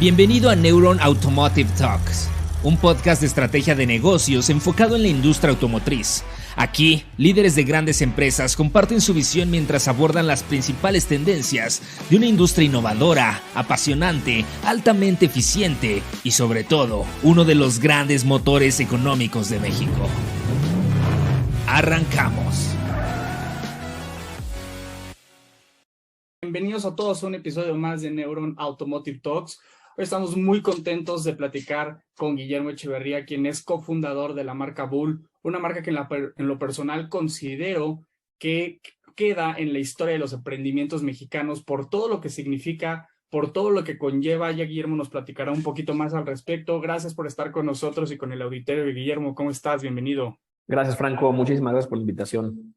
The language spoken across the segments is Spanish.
Bienvenido a Neuron Automotive Talks, un podcast de estrategia de negocios enfocado en la industria automotriz. Aquí, líderes de grandes empresas comparten su visión mientras abordan las principales tendencias de una industria innovadora, apasionante, altamente eficiente y sobre todo, uno de los grandes motores económicos de México. Arrancamos. Bienvenidos a todos a un episodio más de Neuron Automotive Talks. Hoy estamos muy contentos de platicar con Guillermo Echeverría, quien es cofundador de la marca Bull, una marca que en lo personal considero que queda en la historia de los emprendimientos mexicanos por todo lo que significa, por todo lo que conlleva. Ya Guillermo nos platicará un poquito más al respecto. Gracias por estar con nosotros y con el auditorio. Guillermo, ¿cómo estás? Bienvenido. Gracias, Franco. Muchísimas gracias por la invitación.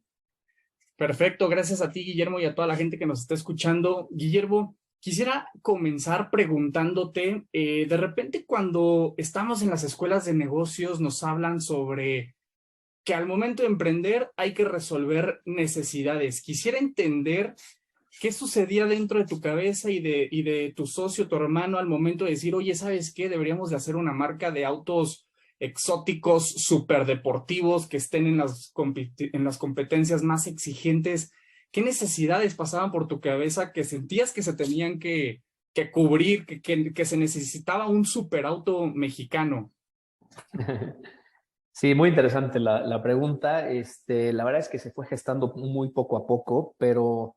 Perfecto, gracias a ti, Guillermo, y a toda la gente que nos está escuchando. Guillermo, quisiera comenzar preguntándote, de repente cuando estamos en las escuelas de negocios nos hablan sobre que al momento de emprender hay que resolver necesidades. Quisiera entender qué sucedía dentro de tu cabeza y de tu socio, tu hermano, al momento de decir, oye, ¿sabes qué? Deberíamos de hacer una marca de autos exóticos, súper deportivos, que estén en las competencias más exigentes. ¿Qué necesidades pasaban por tu cabeza que sentías que se tenían que cubrir, que se necesitaba un superauto mexicano? Sí, muy interesante la pregunta. La verdad es que se fue gestando muy poco a poco, pero...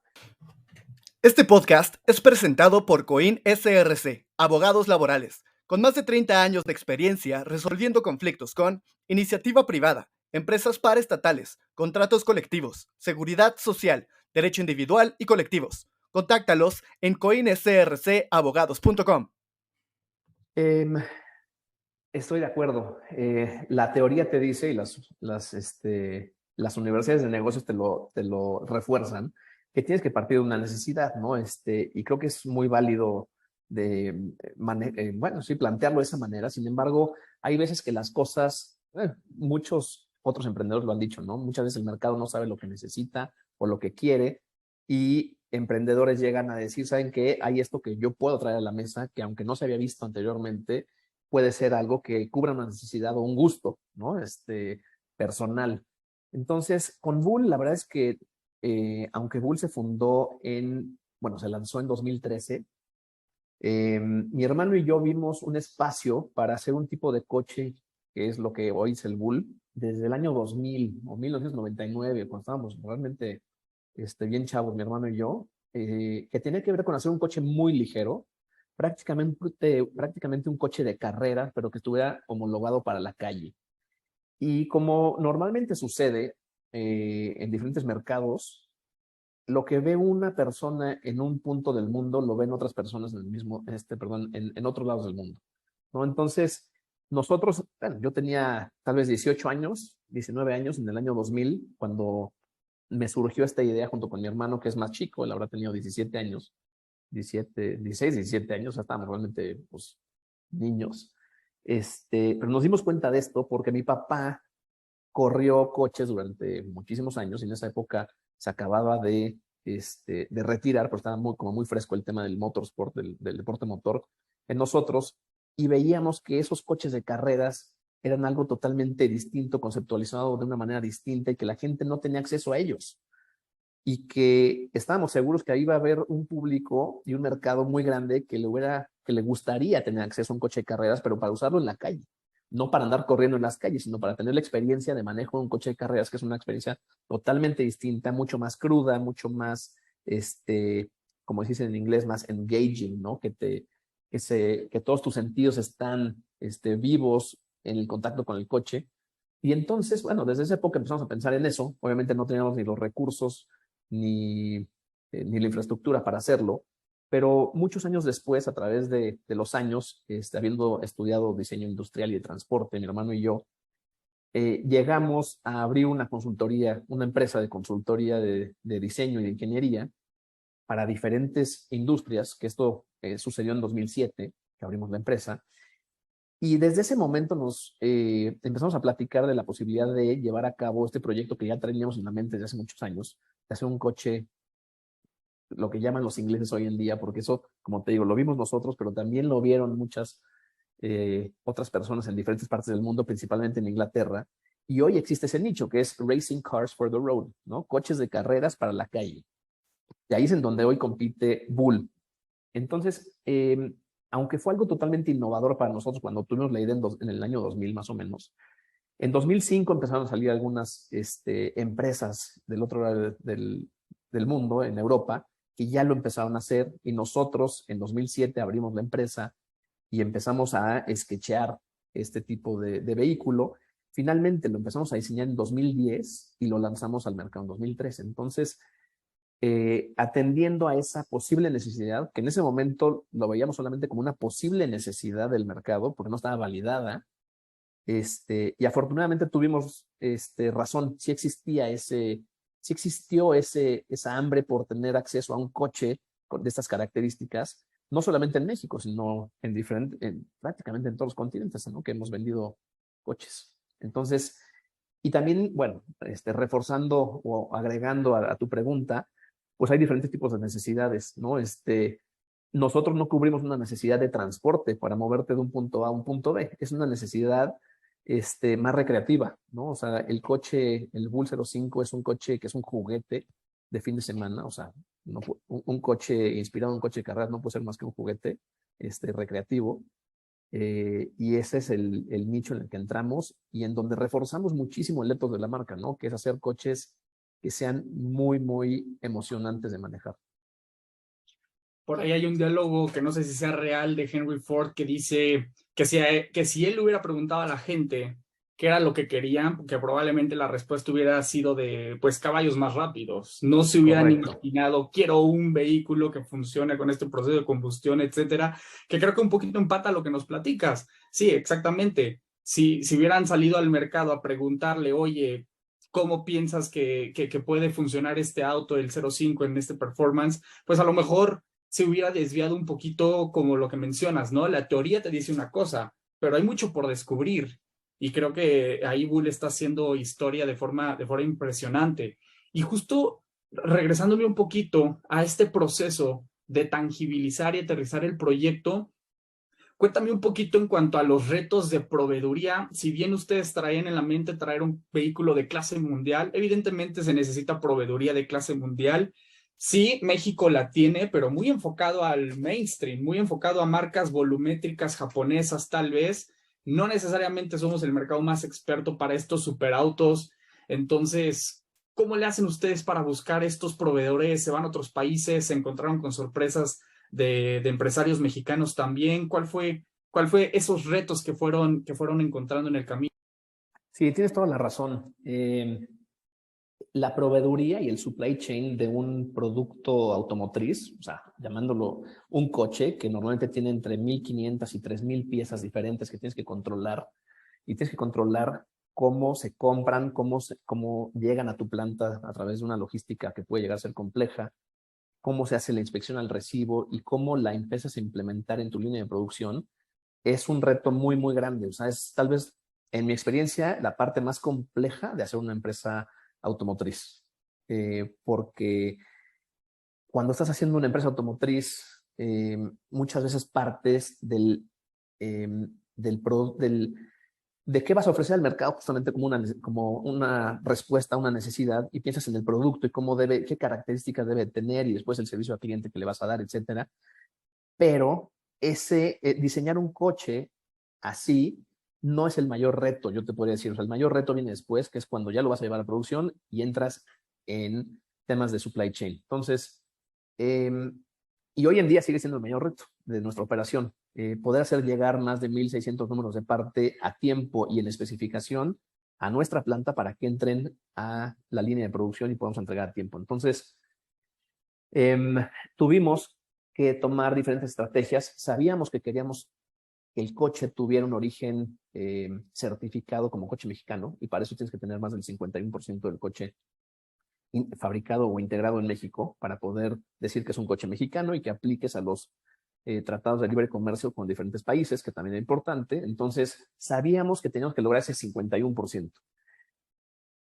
Este podcast es presentado por Coin SRC, abogados laborales, con más de 30 años de experiencia resolviendo conflictos con iniciativa privada, empresas paraestatales, contratos colectivos, seguridad social, derecho individual y colectivos. Contáctalos en coinsrcabogados.com. Estoy de acuerdo. La teoría te dice, y las universidades de negocios te lo refuerzan, que tienes que partir de una necesidad, ¿no? Y creo que es muy válido plantearlo de esa manera. Sin embargo, hay veces que las cosas, muchos otros emprendedores lo han dicho, ¿no? Muchas veces el mercado no sabe lo que necesita o lo que quiere, y emprendedores llegan a decir, ¿saben qué? Hay esto que yo puedo traer a la mesa, que aunque no se había visto anteriormente, puede ser algo que cubra una necesidad o un gusto, ¿no? Personal. Entonces, con Bull, la verdad es que, aunque Bull se se lanzó en 2013, mi hermano y yo vimos un espacio para hacer un tipo de coche, que es lo que hoy es el Bull, desde el año 2000 o 1999, cuando estábamos realmente bien chavos, mi hermano y yo, que tenía que ver con hacer un coche muy ligero, prácticamente un coche de carrera, pero que estuviera homologado para la calle. Y como normalmente sucede en diferentes mercados, lo que ve una persona en un punto del mundo, lo ven otras personas en otros lados del mundo, ¿no? Entonces, nosotros, yo tenía tal vez 18 años, 19 años en el año 2000, cuando me surgió esta idea junto con mi hermano, que es más chico. Él habrá tenido 17 años. 16, 17 años, ya estábamos realmente pues, niños. Pero nos dimos cuenta de esto porque mi papá corrió coches durante muchísimos años, y en esa época se acababa de retirar, pero estaba como muy fresco el tema del motorsport, del deporte motor en nosotros, y veíamos que esos coches de carreras eran algo totalmente distinto, conceptualizado de una manera distinta, y que la gente no tenía acceso a ellos. Y que estábamos seguros que ahí iba a haber un público y un mercado muy grande que le gustaría tener acceso a un coche de carreras, pero para usarlo en la calle, no para andar corriendo en las calles, sino para tener la experiencia de manejo de un coche de carreras, que es una experiencia totalmente distinta, mucho más cruda, mucho más, como se dice en inglés, más engaging, ¿no? Que todos tus sentidos están vivos en el contacto con el coche. Y entonces, bueno, desde esa época empezamos a pensar en eso. Obviamente no teníamos ni los recursos ni la infraestructura para hacerlo, pero muchos años después, a través de los años, habiendo estudiado diseño industrial y de transporte, mi hermano y yo, llegamos a abrir una consultoría, una empresa de consultoría de diseño y de ingeniería para diferentes industrias, que esto sucedió en 2007, que abrimos la empresa. Y desde ese momento nos empezamos a platicar de la posibilidad de llevar a cabo este proyecto que ya teníamos en la mente desde hace muchos años, de hacer un coche lo que llaman los ingleses hoy en día, porque eso, como te digo, lo vimos nosotros, pero también lo vieron muchas otras personas en diferentes partes del mundo, principalmente en Inglaterra. Y hoy existe ese nicho que es Racing Cars for the Road, ¿no? Coches de carreras para la calle. Y ahí es en donde hoy compite Bull. Entonces, aunque fue algo totalmente innovador para nosotros cuando tuvimos la idea en el año 2000 más o menos, en 2005 empezaron a salir algunas empresas del otro lado del mundo, en Europa, que ya lo empezaron a hacer, y nosotros en 2007 abrimos la empresa y empezamos a sketchear este tipo de vehículo. Finalmente lo empezamos a diseñar en 2010 y lo lanzamos al mercado en 2013. Entonces, atendiendo a esa posible necesidad, que en ese momento lo veíamos solamente como una posible necesidad del mercado, porque no estaba validada, y afortunadamente tuvimos razón, sí existió esa hambre por tener acceso a un coche de estas características, no solamente en México, sino prácticamente en todos los continentes, ¿no? Que hemos vendido coches. Entonces, y también, bueno, reforzando o agregando a tu pregunta, pues hay diferentes tipos de necesidades, ¿no? Nosotros no cubrimos una necesidad de transporte para moverte de un punto A a un punto B, es una necesidad más recreativa, ¿no? O sea, el Bull 05 es un coche que es un juguete de fin de semana, o sea, un coche inspirado en un coche de carreras no puede ser más que un juguete recreativo, y ese es el nicho en el que entramos y en donde reforzamos muchísimo el ethos de la marca, ¿no? Que es hacer coches que sean muy, muy emocionantes de manejar. Por ahí hay un diálogo que no sé si sea real de Henry Ford que dice que si él hubiera preguntado a la gente qué era lo que querían, que probablemente la respuesta hubiera sido de, pues, caballos más rápidos. No se hubieran imaginado, quiero un vehículo que funcione con este proceso de combustión, etcétera, que creo que un poquito empata lo que nos platicas. Sí, exactamente. Si hubieran salido al mercado a preguntarle, oye, ¿cómo piensas que puede funcionar este auto, el 05, en este performance? Pues a lo mejor se hubiera desviado un poquito como lo que mencionas, ¿no? La teoría te dice una cosa, pero hay mucho por descubrir. Y creo que ahí Bull está haciendo historia de forma impresionante. Y justo regresándome un poquito a este proceso de tangibilizar y aterrizar el proyecto, cuéntame un poquito en cuanto a los retos de proveeduría. Si bien ustedes traían en la mente traer un vehículo de clase mundial, evidentemente se necesita proveeduría de clase mundial. Sí, México la tiene, pero muy enfocado al mainstream, muy enfocado a marcas volumétricas japonesas tal vez. No necesariamente somos el mercado más experto para estos superautos. Entonces, ¿cómo le hacen ustedes para buscar estos proveedores? ¿Se van a otros países? ¿Se encontraron con sorpresas de empresarios mexicanos también? ¿Cuál fue esos retos que fueron encontrando en el camino? Sí, tienes toda la razón. La proveeduría y el supply chain de un producto automotriz, o sea, llamándolo un coche, que normalmente tiene entre 1,500 y 3,000 piezas diferentes que tienes que controlar, y tienes que controlar cómo se compran, cómo llegan a tu planta a través de una logística que puede llegar a ser compleja, cómo se hace la inspección al recibo y cómo la empiezas a implementar en tu línea de producción, es un reto muy, muy grande. O sea, es tal vez, en mi experiencia, la parte más compleja de hacer una empresa automotriz. Porque cuando estás haciendo una empresa automotriz, muchas veces partes de qué vas a ofrecer al mercado justamente como una respuesta a una necesidad, y piensas en el producto y qué características debe tener, y después el servicio al cliente que le vas a dar, etcétera. Pero diseñar un coche así no es el mayor reto, yo te podría decir. O sea, el mayor reto viene después, que es cuando ya lo vas a llevar a producción y entras en temas de supply chain. Entonces, y hoy en día sigue siendo el mayor reto de nuestra operación, poder hacer llegar más de 1,600 números de parte a tiempo y en especificación a nuestra planta para que entren a la línea de producción y podamos entregar a tiempo. Entonces, tuvimos que tomar diferentes estrategias. Sabíamos que queríamos que el coche tuviera un origen certificado como coche mexicano, y para eso tienes que tener más del 51% del coche fabricado o integrado en México para poder decir que es un coche mexicano y que apliques a los tratados de libre comercio con diferentes países, que también es importante. Entonces, sabíamos que teníamos que lograr ese 51%.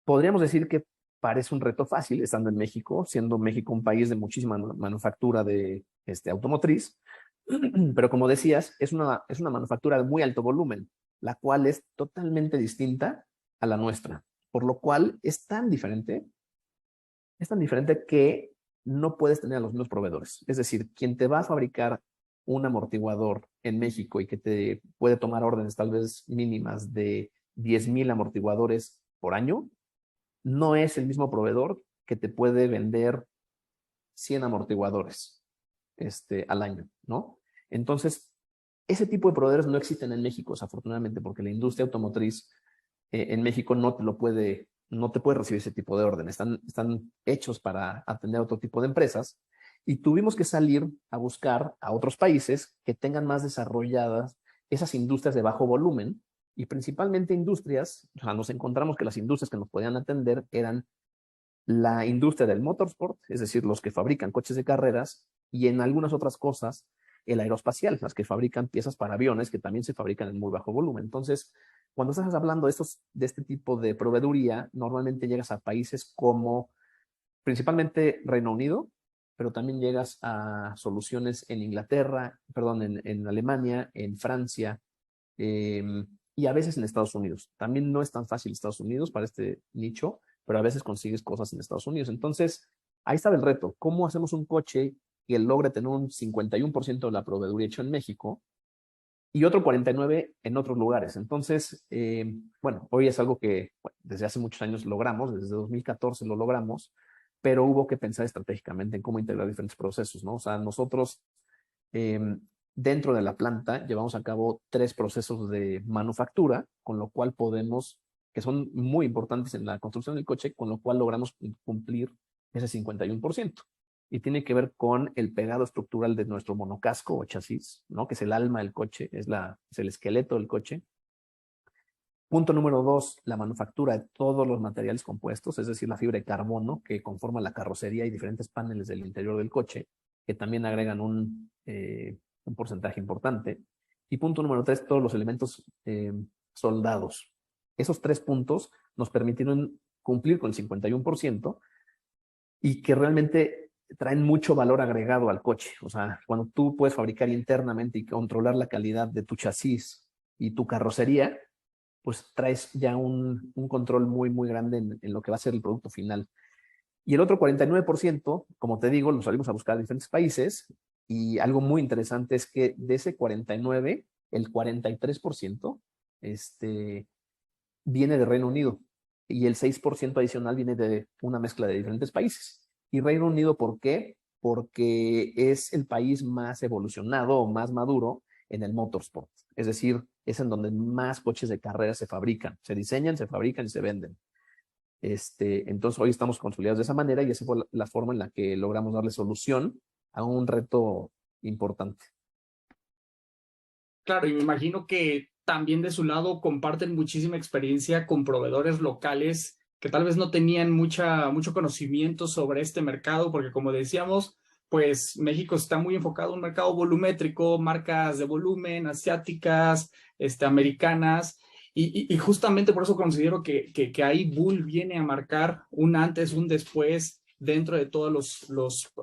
Podríamos decir que parece un reto fácil estando en México, siendo México un país de muchísima manufactura de automotriz, pero como decías, es una manufactura de muy alto volumen, la cual es totalmente distinta a la nuestra, por lo cual es tan diferente que no puedes tener a los mismos proveedores. Es decir, quien te va a fabricar un amortiguador en México y que te puede tomar órdenes tal vez mínimas de 10,000 amortiguadores por año, no es el mismo proveedor que te puede vender 100 amortiguadores al año, ¿no? Entonces, ese tipo de proveedores no existen en México, desafortunadamente, porque la industria automotriz en México no te puede recibir ese tipo de órdenes. Están hechos para atender a otro tipo de empresas y tuvimos que salir a buscar a otros países que tengan más desarrolladas esas industrias de bajo volumen y principalmente industrias, o sea, nos encontramos que las industrias que nos podían atender eran la industria del motorsport, es decir, los que fabrican coches de carreras, y en algunas otras cosas, el aeroespacial, las que fabrican piezas para aviones que también se fabrican en muy bajo volumen. Entonces, cuando estás hablando de este tipo de proveeduría, normalmente llegas a países como principalmente Reino Unido, pero también llegas a soluciones en Inglaterra, perdón, en Alemania, en Francia, y a veces en Estados Unidos. También no es tan fácil Estados Unidos para este nicho, pero a veces consigues cosas en Estados Unidos. Entonces, ahí estaba el reto. ¿Cómo hacemos un coche que logre tener un 51% de la proveeduría hecho en México y otro 49% en otros lugares? Entonces, bueno, hoy es algo que desde hace muchos años logramos, desde 2014 lo logramos, pero hubo que pensar estratégicamente en cómo integrar diferentes procesos, ¿no? O sea, nosotros dentro de la planta llevamos a cabo 3 procesos de manufactura, con lo cual que son muy importantes en la construcción del coche, con lo cual logramos cumplir ese 51%. Y tiene que ver con el pegado estructural de nuestro monocasco o chasis, ¿no? Que es el alma del coche, es el esqueleto del coche. Punto número 2, la manufactura de todos los materiales compuestos, es decir, la fibra de carbono que conforma la carrocería y diferentes paneles del interior del coche, que también agregan un porcentaje importante. Y punto número 3, todos los elementos soldados. Esos 3 puntos nos permitieron cumplir con el 51% y que realmente traen mucho valor agregado al coche. O sea, cuando tú puedes fabricar internamente y controlar la calidad de tu chasis y tu carrocería, pues traes ya un control muy, muy grande en lo que va a ser el producto final. Y el otro 49%, como te digo, lo salimos a buscar en diferentes países y algo muy interesante es que de ese 49, el 43% viene de Reino Unido y el 6% adicional viene de una mezcla de diferentes países. ¿Y Reino Unido por qué? Porque es el país más evolucionado o más maduro en el motorsport. Es decir, es en donde más coches de carrera se fabrican, se diseñan, se fabrican y se venden. Entonces hoy estamos consolidados de esa manera y esa fue la forma en la que logramos darle solución a un reto importante. Claro, y me imagino que también de su lado comparten muchísima experiencia con proveedores locales que tal vez no tenían mucho conocimiento sobre este mercado, porque como decíamos, pues México está muy enfocado en un mercado volumétrico, marcas de volumen, asiáticas, americanas, y justamente por eso considero que ahí Bull viene a marcar un antes, un después dentro de todos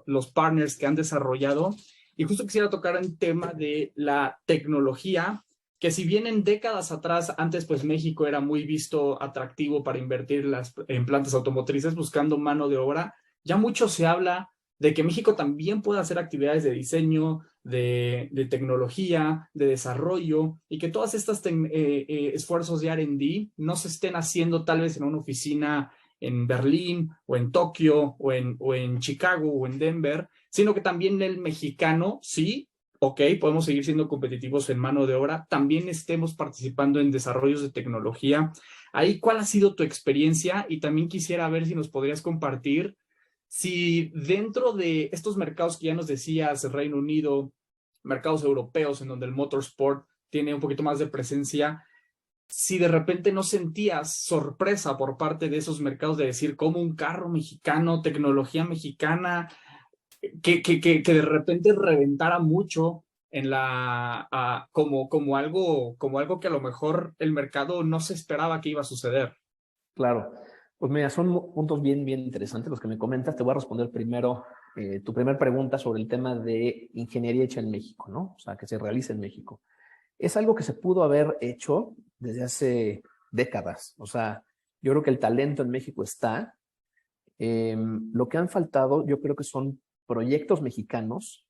los partners que han desarrollado. Y justo quisiera tocar el tema de la tecnología, que si bien en décadas atrás, antes pues México era muy visto atractivo para invertir en plantas automotrices buscando mano de obra, ya mucho se habla de que México también puede hacer actividades de diseño, de tecnología, de desarrollo, y que todas estas esfuerzos de R&D no se estén haciendo tal vez en una oficina en Berlín o en Tokio o en Chicago o en Denver, sino que también el mexicano, sí, ok, podemos seguir siendo competitivos en mano de obra, también estemos participando en desarrollos de tecnología. Ahí, ¿cuál ha sido tu experiencia? Y también quisiera ver si nos podrías compartir si dentro de estos mercados que ya nos decías, Reino Unido, mercados europeos en donde el motorsport tiene un poquito más de presencia, si de repente no sentías sorpresa por parte de esos mercados de decir cómo un carro mexicano, tecnología mexicana, que de repente reventara mucho en como algo que a lo mejor el mercado no se esperaba que iba a suceder. Claro. Pues mira, son puntos bien interesantes los que me comentas. Te voy a responder primero tu primera pregunta sobre el tema de ingeniería hecha en México, ¿no? O sea, que se realiza en México. Es algo que se pudo haber hecho desde hace décadas. O sea, yo creo que el talento en México está. Lo que han faltado, yo creo que son proyectos mexicanos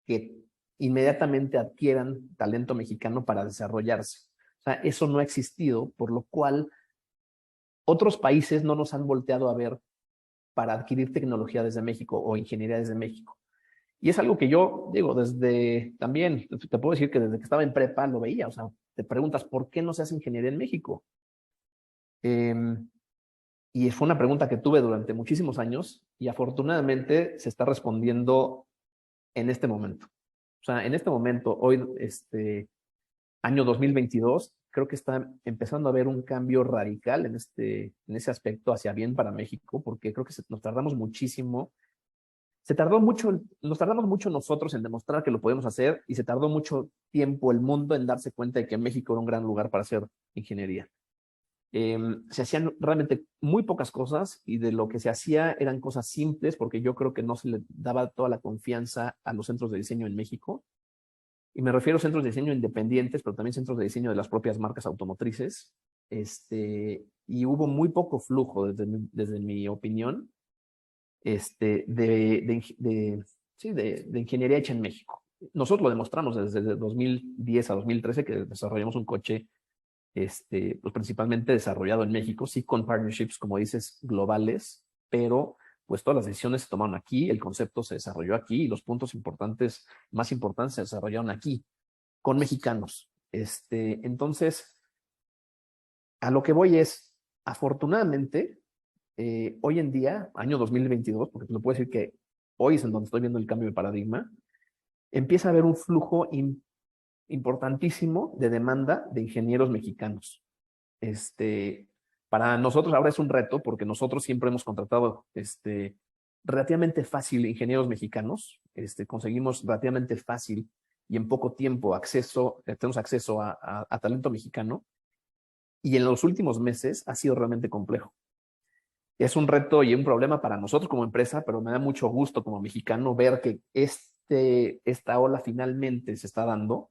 que inmediatamente adquieran talento mexicano para desarrollarse. O sea, eso no ha existido, por lo cual otros países no nos han volteado a ver para adquirir tecnología desde México o ingeniería desde México. Y es algo que yo digo, desde también, te puedo decir que desde que estaba en prepa lo veía. O sea, te preguntas, ¿por qué no se hace ingeniería en México? Y fue una pregunta que tuve durante muchísimos años y afortunadamente se está respondiendo en este momento. O sea, en este momento, hoy, año 2022, creo que está empezando a haber un cambio radical en ese aspecto hacia bien para México, porque creo que nos tardamos muchísimo. Nos tardamos mucho nosotros en demostrar que lo podemos hacer y se tardó mucho tiempo el mundo en darse cuenta de que México era un gran lugar para hacer ingeniería. Se hacían realmente muy pocas cosas y de lo que se hacía eran cosas simples porque yo creo que no se le daba toda la confianza a los centros de diseño en México. Y me refiero a centros de diseño independientes, pero también centros de diseño de las propias marcas automotrices. Y hubo muy poco flujo, desde mi opinión, de ingeniería hecha en México. Nosotros lo demostramos desde 2010 a 2013 que desarrollamos un coche pues principalmente desarrollado en México, sí con partnerships, como dices, globales, pero pues todas las decisiones se tomaron aquí, el concepto se desarrolló aquí y los puntos más importantes se desarrollaron aquí, con mexicanos. Entonces, a lo que voy es, afortunadamente, hoy en día, año 2022, porque te lo puedo decir que hoy es en donde estoy viendo el cambio de paradigma, empieza a haber un flujo importantísimo de demanda de ingenieros mexicanos. Para nosotros ahora es un reto porque nosotros siempre hemos contratado relativamente fácil ingenieros mexicanos. Conseguimos relativamente fácil y en poco tiempo tenemos acceso a talento mexicano. Y en los últimos meses ha sido realmente complejo. Es un reto y un problema para nosotros como empresa, pero me da mucho gusto como mexicano ver que esta ola finalmente se está dando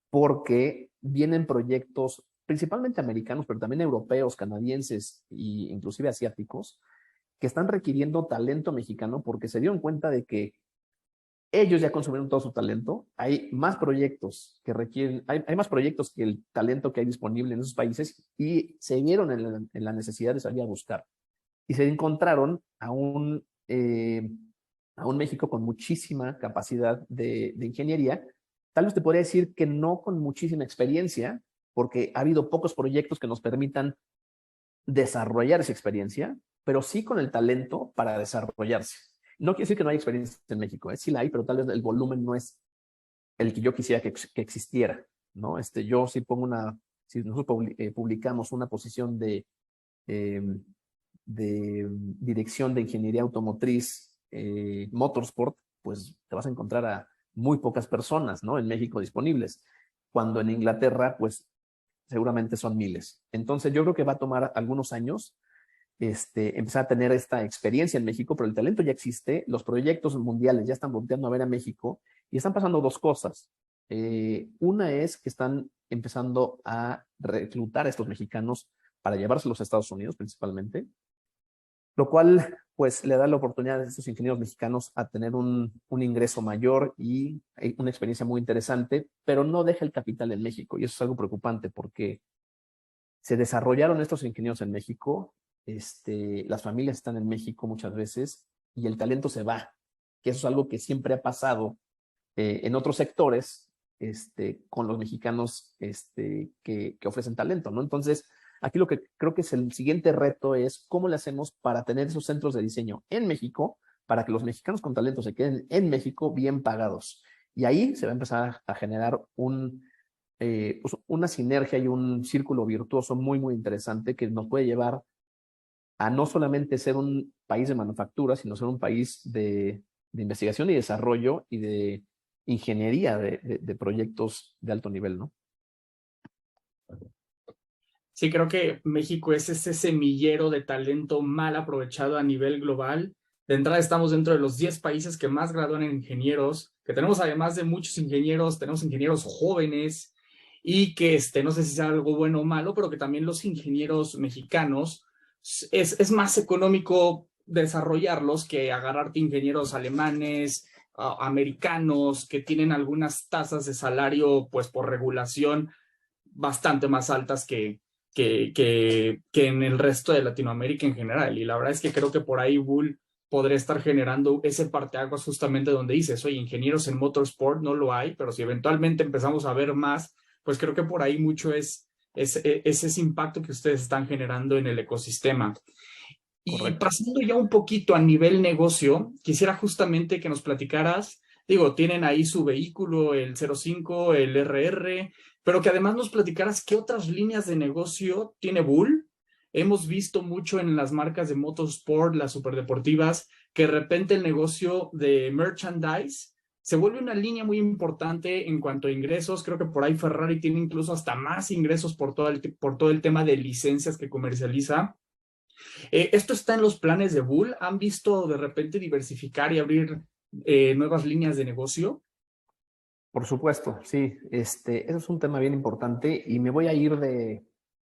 porque vienen proyectos principalmente americanos, pero también europeos, canadienses e inclusive asiáticos, que están requiriendo talento mexicano porque se dieron cuenta de que ellos ya consumieron todo su talento. Hay más proyectos que requieren, hay más proyectos que el talento que hay disponible en esos países y se vieron en la necesidad de salir a buscar. Y se encontraron a un México con muchísima capacidad de ingeniería. Tal vez te podría decir que no con muchísima experiencia, porque ha habido pocos proyectos que nos permitan desarrollar esa experiencia, pero sí con el talento para desarrollarse. No quiere decir que no hay experiencia en México, sí la hay, pero tal vez el volumen no es el que yo quisiera que existiera, ¿no? Yo sí si nosotros publicamos una posición de dirección de ingeniería automotriz, motorsport, pues te vas a encontrar a muy pocas personas, ¿no? En México disponibles, cuando en Inglaterra, pues seguramente son miles. Entonces yo creo que va a tomar algunos años empezar a tener esta experiencia en México, pero el talento ya existe, los proyectos mundiales ya están volteando a ver a México y están pasando dos cosas. Una es que están empezando a reclutar a estos mexicanos para llevárselos a Estados Unidos principalmente, lo cual pues le da la oportunidad a estos ingenieros mexicanos a tener un ingreso mayor y una experiencia muy interesante, pero no deja el capital en México y eso es algo preocupante porque se desarrollaron estos ingenieros en México, las familias están en México muchas veces y el talento se va, que eso es algo que siempre ha pasado en otros sectores con los mexicanos que ofrecen talento, ¿no? Entonces, aquí lo que creo que es el siguiente reto es cómo le hacemos para tener esos centros de diseño en México, para que los mexicanos con talento se queden en México bien pagados. Y ahí se va a empezar a generar pues una sinergia y un círculo virtuoso muy interesante que nos puede llevar a no solamente ser un país de manufactura, sino ser un país de investigación y desarrollo y de ingeniería de proyectos de alto nivel, ¿no? Sí, creo que México es ese semillero de talento mal aprovechado a nivel global. De entrada estamos dentro de los 10 países que más gradúan en ingenieros, que tenemos además de muchos ingenieros, tenemos ingenieros jóvenes y que no sé si sea algo bueno o malo, pero que también los ingenieros mexicanos es más económico desarrollarlos que agarrarte ingenieros alemanes, americanos, que tienen algunas tasas de salario, pues por regulación, bastante más altas que en el resto de Latinoamérica en general. Y la verdad es que creo que por ahí Bull podría estar generando ese parteaguas justamente donde dices, oye, ingenieros en motorsport no lo hay, pero si eventualmente empezamos a ver más, pues creo que por ahí mucho es ese impacto que ustedes están generando en el ecosistema. Y Correcto. pasando ya un poquito a nivel negocio, quisiera justamente que nos platicaras, digo, tienen ahí su vehículo, el 05, el RR, pero que además nos platicaras qué otras líneas de negocio tiene Bull. Hemos visto mucho en las marcas de motorsport, las superdeportivas, que de repente el negocio de merchandise se vuelve una línea muy importante en cuanto a ingresos. Creo que por ahí Ferrari tiene incluso hasta más ingresos por todo el tema de licencias que comercializa. ¿Esto está en los planes de Bull? ¿Han visto de repente diversificar y abrir nuevas líneas de negocio? Por supuesto, sí. Eso es un tema bien importante y me voy a ir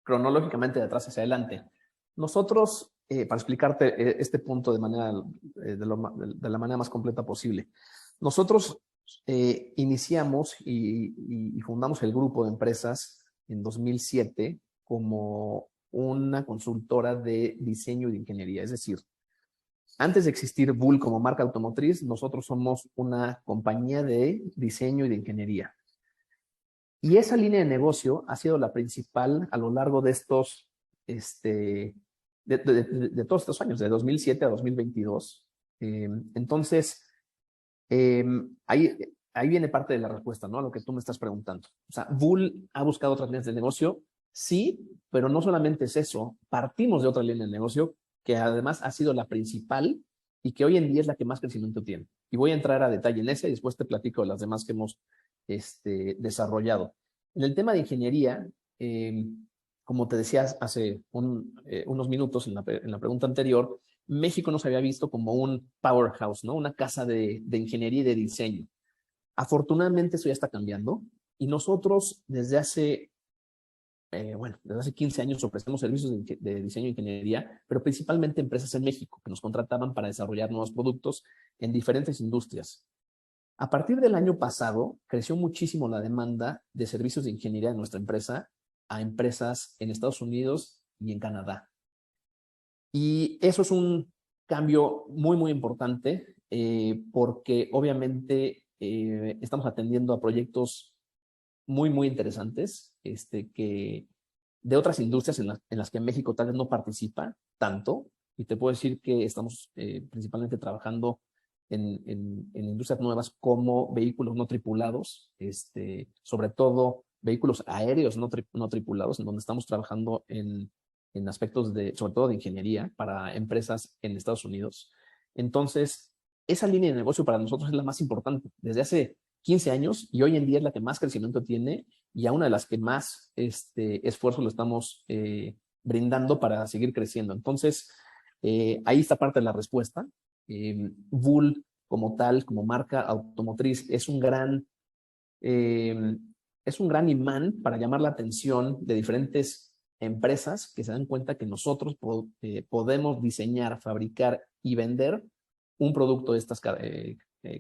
cronológicamente de atrás hacia adelante. Nosotros, para explicarte este punto de la manera más completa posible, nosotros iniciamos y fundamos el grupo de empresas en 2007 como una consultora de diseño y de ingeniería. Es decir, antes de existir Bull como marca automotriz, nosotros somos una compañía de diseño y de ingeniería. Y esa línea de negocio ha sido la principal a lo largo de de todos estos años, de 2007 a 2022. Entonces, ahí viene parte de la respuesta, ¿no? A lo que tú me estás preguntando. O sea, Bull ha buscado otras líneas de negocio, sí, pero no solamente es eso. Partimos de otra línea de negocio que además ha sido la principal y que hoy en día es la que más crecimiento tiene. Y voy a entrar a detalle en esa y después te platico de las demás que hemos desarrollado. En el tema de ingeniería, como te decías hace unos minutos en la pregunta anterior, México nos había visto como un powerhouse, ¿no? Una casa de ingeniería y de diseño. Afortunadamente eso ya está cambiando y nosotros desde hace 15 años ofrecemos servicios de diseño e ingeniería, pero principalmente empresas en México que nos contrataban para desarrollar nuevos productos en diferentes industrias. A partir del año pasado, creció muchísimo la demanda de servicios de ingeniería de nuestra empresa a empresas en Estados Unidos y en Canadá. Y eso es un cambio muy, muy importante porque obviamente estamos atendiendo a proyectos muy, muy interesantes que de otras industrias en las que México tal vez no participa tanto. Y te puedo decir que estamos principalmente trabajando en industrias nuevas como vehículos no tripulados, sobre todo vehículos aéreos no tripulados, en donde estamos trabajando en aspectos sobre todo de ingeniería para empresas en Estados Unidos. Entonces, esa línea de negocio para nosotros es la más importante desde hace 15 años y hoy en día es la que más crecimiento tiene y a una de las que más esfuerzo lo estamos brindando para seguir creciendo. Entonces, ahí está parte de la respuesta. Bull como tal, como marca automotriz, es un gran imán para llamar la atención de diferentes empresas que se dan cuenta que nosotros podemos diseñar, fabricar y vender un producto de estas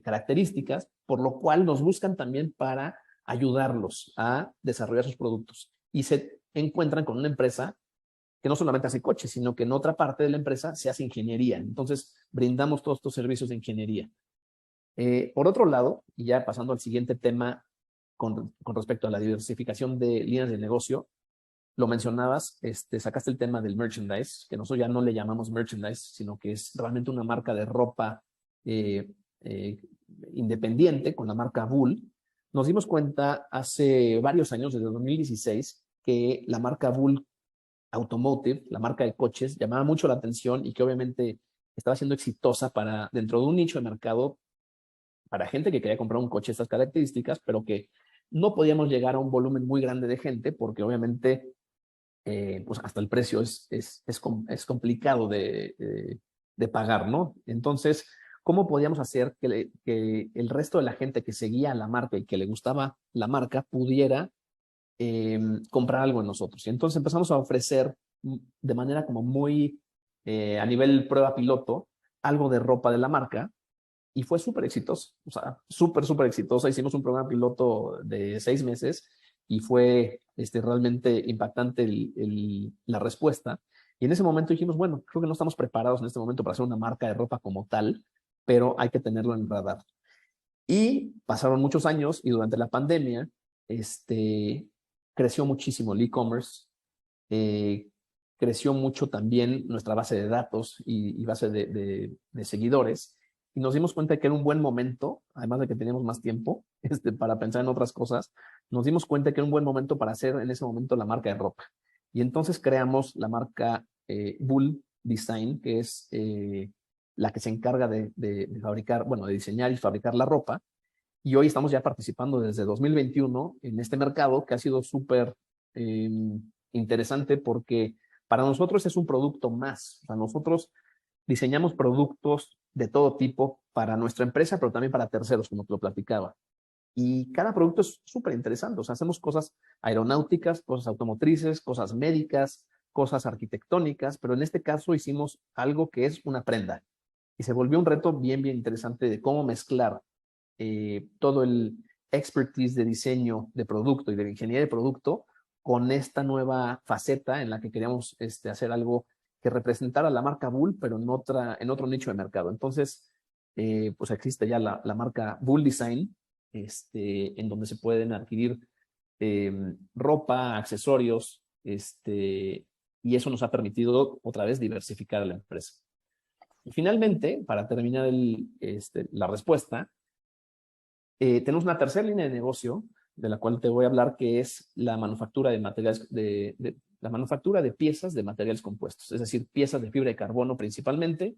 características, por lo cual nos buscan también para ayudarlos a desarrollar sus productos. Y se encuentran con una empresa que no solamente hace coches, sino que en otra parte de la empresa se hace ingeniería. Entonces, brindamos todos estos servicios de ingeniería. Por otro lado, y ya pasando al siguiente tema con respecto a la diversificación de líneas de negocio, lo mencionabas, sacaste el tema del merchandise, que nosotros ya no le llamamos merchandise, sino que es realmente una marca de ropa independiente con la marca Bull. Nos dimos cuenta hace varios años, desde 2016, que la marca Bull Automotive, la marca de coches, llamaba mucho la atención y que obviamente estaba siendo exitosa dentro de un nicho de mercado para gente que quería comprar un coche de estas características, pero que no podíamos llegar a un volumen muy grande de gente porque obviamente pues hasta el precio es complicado de pagar, ¿no? Entonces, ¿cómo podíamos hacer que el resto de la gente que seguía la marca y que le gustaba la marca pudiera comprar algo en nosotros? Y entonces empezamos a ofrecer de manera como muy a nivel prueba piloto algo de ropa de la marca y fue súper exitoso, o sea, súper exitosa. Hicimos un programa piloto de 6 meses y fue realmente impactante la respuesta. Y en ese momento dijimos, bueno, creo que no estamos preparados en este momento para hacer una marca de ropa como tal, pero hay que tenerlo en el radar. Y pasaron muchos años y durante la pandemia creció muchísimo el e-commerce, creció mucho también nuestra base de datos y base de seguidores. Y nos dimos cuenta de que era un buen momento, además de que teníamos más tiempo para pensar en otras cosas, nos dimos cuenta de que era un buen momento para hacer en ese momento la marca de ropa. Y entonces creamos la marca Bull Design, que es la que se encarga de fabricar, bueno, de diseñar y fabricar la ropa. Y hoy estamos ya participando desde 2021 en este mercado que ha sido súper interesante porque para nosotros es un producto más. O sea, nosotros diseñamos productos de todo tipo para nuestra empresa, pero también para terceros, como te lo platicaba. Y cada producto es súper interesante. O sea, hacemos cosas aeronáuticas, cosas automotrices, cosas médicas, cosas arquitectónicas, pero en este caso hicimos algo que es una prenda. Y se volvió un reto bien interesante de cómo mezclar todo el expertise de diseño de producto y de ingeniería de producto con esta nueva faceta en la que queríamos hacer algo que representara la marca Bull, pero en otro nicho de mercado. Entonces, pues existe ya la marca Bull Design, en donde se pueden adquirir ropa, accesorios, y eso nos ha permitido otra vez diversificar a la empresa. Y finalmente, para terminar la respuesta, tenemos una tercera línea de negocio de la cual te voy a hablar, que es la manufactura de materiales, la manufactura de piezas de materiales compuestos, es decir, piezas de fibra de carbono principalmente,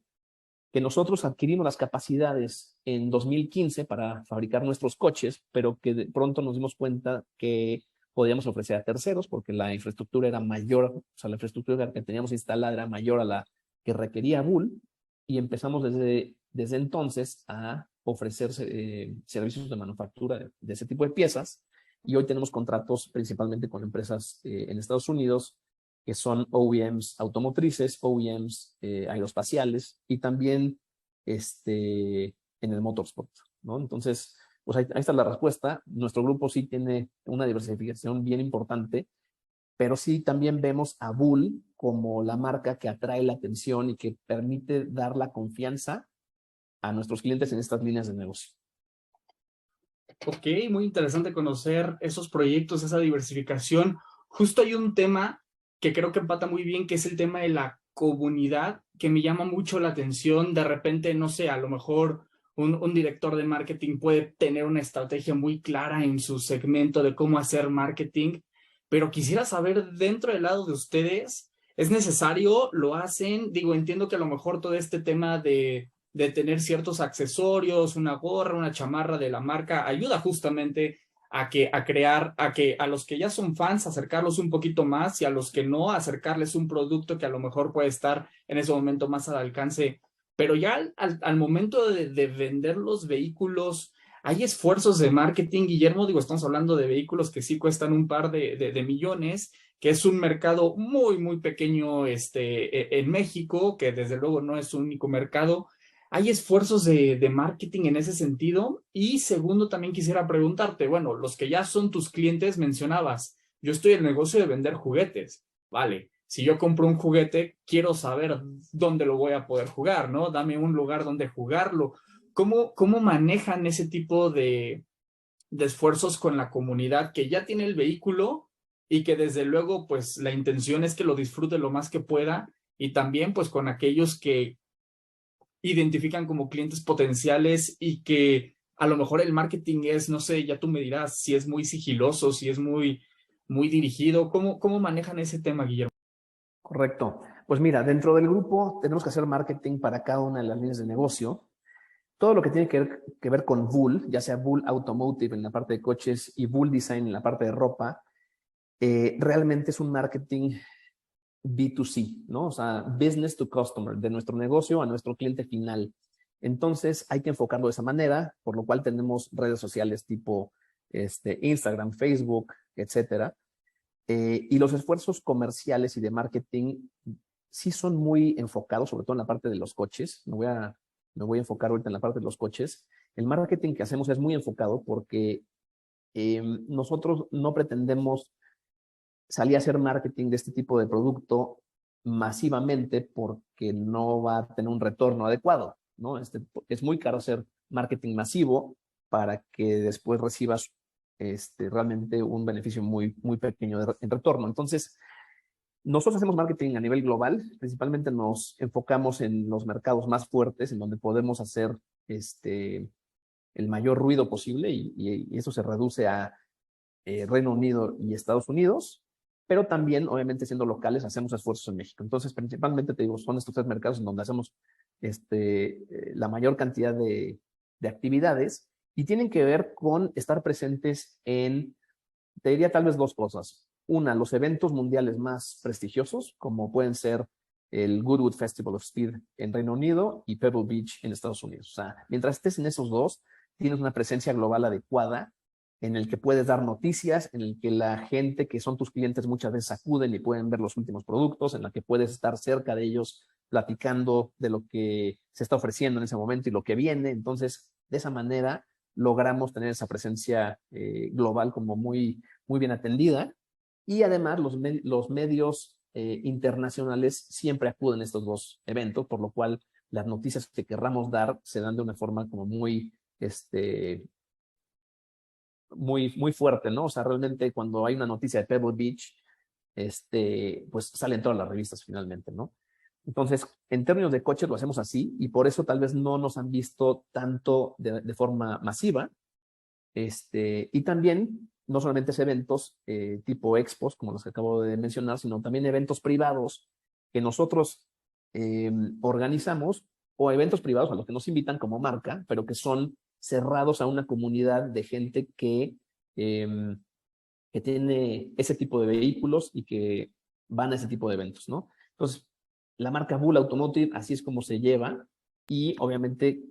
que nosotros adquirimos las capacidades en 2015 para fabricar nuestros coches, pero que de pronto nos dimos cuenta que podíamos ofrecer a terceros porque la infraestructura era mayor, o sea, la infraestructura que teníamos instalada era mayor a la que requería Bull, y empezamos desde entonces a ofrecer servicios de manufactura de ese tipo de piezas, y hoy tenemos contratos principalmente con empresas en Estados Unidos que son OEMs automotrices, OEMs aeroespaciales y también en el motorsport, ¿no? Entonces, pues ahí está la respuesta. Nuestro grupo sí tiene una diversificación bien importante, pero sí también vemos a Bull como la marca que atrae la atención y que permite dar la confianza a nuestros clientes en estas líneas de negocio. Ok, muy interesante conocer esos proyectos, esa diversificación. Justo hay un tema que creo que empata muy bien, que es el tema de la comunidad, que me llama mucho la atención. De repente, no sé, a lo mejor un director de marketing puede tener una estrategia muy clara en su segmento de cómo hacer marketing, pero quisiera saber dentro del lado de ustedes, ¿es necesario? ¿Lo hacen? Digo, entiendo que a lo mejor todo este tema de tener ciertos accesorios, una gorra, una chamarra de la marca, ayuda justamente a que a los que ya son fans acercarlos un poquito más, y a los que no acercarles un producto que a lo mejor puede estar en ese momento más al alcance. Pero ya al momento de vender los vehículos, hay esfuerzos de marketing, Guillermo. Digo, estamos hablando de vehículos que sí cuestan un par de millones, que es un mercado muy pequeño en México, que desde luego no es su único mercado. ¿Hay esfuerzos de marketing en ese sentido? Y segundo, también quisiera preguntarte, bueno, los que ya son tus clientes, mencionabas, yo estoy en el negocio de vender juguetes, vale. Si yo compro un juguete, quiero saber dónde lo voy a poder jugar, ¿no? Dame un lugar donde jugarlo. ¿Cómo manejan ese tipo de esfuerzos con la comunidad que ya tiene el vehículo y que desde luego, pues, la intención es que lo disfrute lo más que pueda, y también, pues, con aquellos que identifican como clientes potenciales y que a lo mejor el marketing es, no sé, ya tú me dirás si es muy sigiloso, si es muy dirigido? ¿Cómo manejan ese tema, Guillermo? Correcto. Pues mira, dentro del grupo tenemos que hacer marketing para cada una de las líneas de negocio. Todo lo que tiene que ver con Bull, ya sea Bull Automotive en la parte de coches y Bull Design en la parte de ropa, realmente es un marketing B2C, ¿no? O sea, business to customer, de nuestro negocio a nuestro cliente final. Entonces, hay que enfocarlo de esa manera, por lo cual tenemos redes sociales tipo Instagram, Facebook, etcétera. Y los esfuerzos comerciales y de marketing sí son muy enfocados, sobre todo en la parte de los coches. Me voy a enfocar ahorita en la parte de los coches. El marketing que hacemos es muy enfocado porque nosotros no pretendemos salir a hacer marketing de este tipo de producto masivamente porque no va a tener un retorno adecuado, ¿no? Es muy caro hacer marketing masivo para que después recibas realmente un beneficio muy, muy pequeño en retorno. Entonces, nosotros hacemos marketing a nivel global, principalmente nos enfocamos en los mercados más fuertes, en donde podemos hacer el mayor ruido posible y eso se reduce a Reino Unido y Estados Unidos, pero también, obviamente, siendo locales, hacemos esfuerzos en México. Entonces, principalmente, te digo, son estos 3 mercados en donde hacemos la mayor cantidad de actividades y tienen que ver con estar presentes en, te diría tal vez 2 cosas. Una, los eventos mundiales más prestigiosos, como pueden ser el Goodwood Festival of Speed en Reino Unido y Pebble Beach en Estados Unidos. O sea, mientras estés en esos 2, tienes una presencia global adecuada en el que puedes dar noticias, en el que la gente que son tus clientes muchas veces acuden y pueden ver los últimos productos, en la que puedes estar cerca de ellos platicando de lo que se está ofreciendo en ese momento y lo que viene. Entonces, de esa manera logramos tener esa presencia global como muy, muy bien atendida. Y además los medios internacionales siempre acuden a estos 2 eventos, por lo cual las noticias que querramos dar se dan de una forma como muy, muy, muy fuerte, ¿no? O sea, realmente cuando hay una noticia de Pebble Beach, pues salen todas las revistas finalmente, ¿no? Entonces, en términos de coches lo hacemos así y por eso tal vez no nos han visto tanto de forma masiva. Y también, no solamente es eventos tipo expos, como los que acabo de mencionar, sino también eventos privados que nosotros organizamos o eventos privados a los que nos invitan como marca, pero que son cerrados a una comunidad de gente que tiene ese tipo de vehículos y que van a ese tipo de eventos, ¿no? Entonces, la marca Bull Automotive, así es como se lleva y obviamente